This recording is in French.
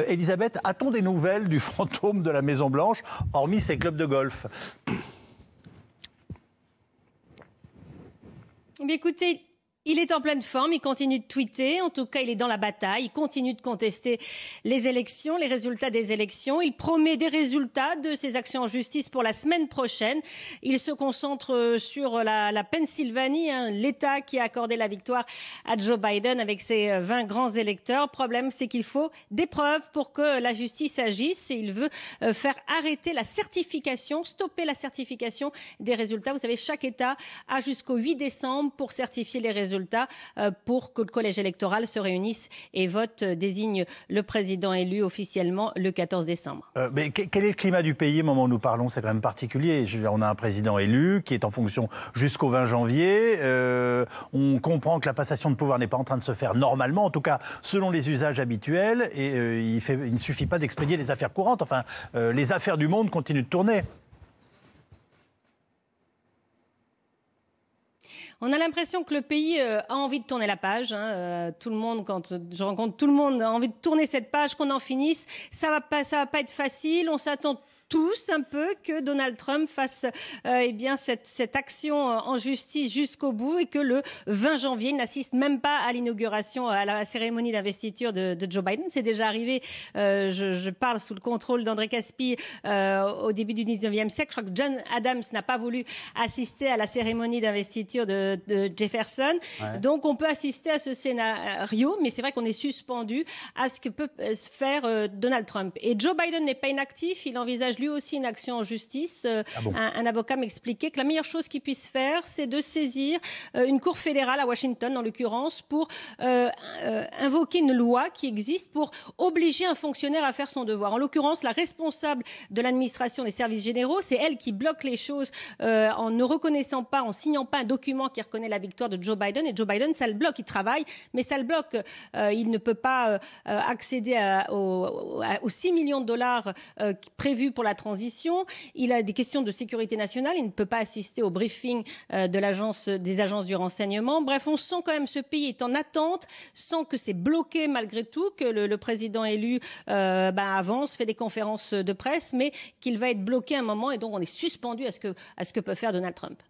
Elisabeth, a-t-on des nouvelles du fantôme de la Maison-Blanche, hormis ses clubs de golf? Mais écoutez, il est en pleine forme, il continue de tweeter, en tout cas il est dans la bataille, il continue de contester les élections, les résultats des élections. Il promet des résultats de ses actions en justice pour la semaine prochaine. Il se concentre sur la Pennsylvanie, l'État qui a accordé la victoire à Joe Biden avec ses 20 grands électeurs. Le problème, c'est qu'il faut des preuves pour que la justice agisse et il veut faire arrêter la certification, stopper la certification des résultats. Vous savez, chaque État a jusqu'au 8 décembre pour certifier les résultats, pour que le collège électoral se réunisse et vote, désigne le président élu officiellement le 14 décembre. Mais quel est le climat du pays au moment où nous parlons? C'est quand même particulier. On a un président élu qui est en fonction jusqu'au 20 janvier. On comprend que la passation de pouvoir n'est pas en train de se faire normalement, en tout cas selon les usages habituels. Et il ne suffit pas d'expédier les affaires courantes. Enfin, les affaires du monde continuent de tourner. On a l'impression que le pays a envie de tourner la page. Tout le monde, quand je rencontre tout le monde, a envie de tourner cette page, qu'on en finisse. Ça va pas être facile. On s'attend tous un peu que Donald Trump fasse cette action en justice jusqu'au bout et que le 20 janvier, il n'assiste même pas à l'inauguration, à la cérémonie d'investiture de Joe Biden. C'est déjà arrivé, je parle sous le contrôle d'André Caspi, au début du 19e siècle. Je crois que John Adams n'a pas voulu assister à la cérémonie d'investiture de Jefferson. Ouais. Donc on peut assister à ce scénario, mais c'est vrai qu'on est suspendu à ce que peut faire Donald Trump. Et Joe Biden n'est pas inactif, il envisage lui aussi une action en justice. Un avocat m'expliquait que la meilleure chose qu'il puisse faire, c'est de saisir une cour fédérale à Washington, en l'occurrence, pour invoquer une loi qui existe pour obliger un fonctionnaire à faire son devoir. En l'occurrence, la responsable de l'administration des services généraux, c'est elle qui bloque les choses en ne reconnaissant pas, en signant pas un document qui reconnaît la victoire de Joe Biden. Et Joe Biden, ça le bloque. Il travaille, mais ça le bloque. Il ne peut pas accéder aux 6 millions de dollars prévus pour la transition. Il a des questions de sécurité nationale. Il ne peut pas assister au briefing des agences du renseignement. Bref, on sent quand même ce pays est en attente, sent que c'est bloqué malgré tout, que le président élu avance, fait des conférences de presse, mais qu'il va être bloqué à un moment et donc on est suspendu à ce que peut faire Donald Trump.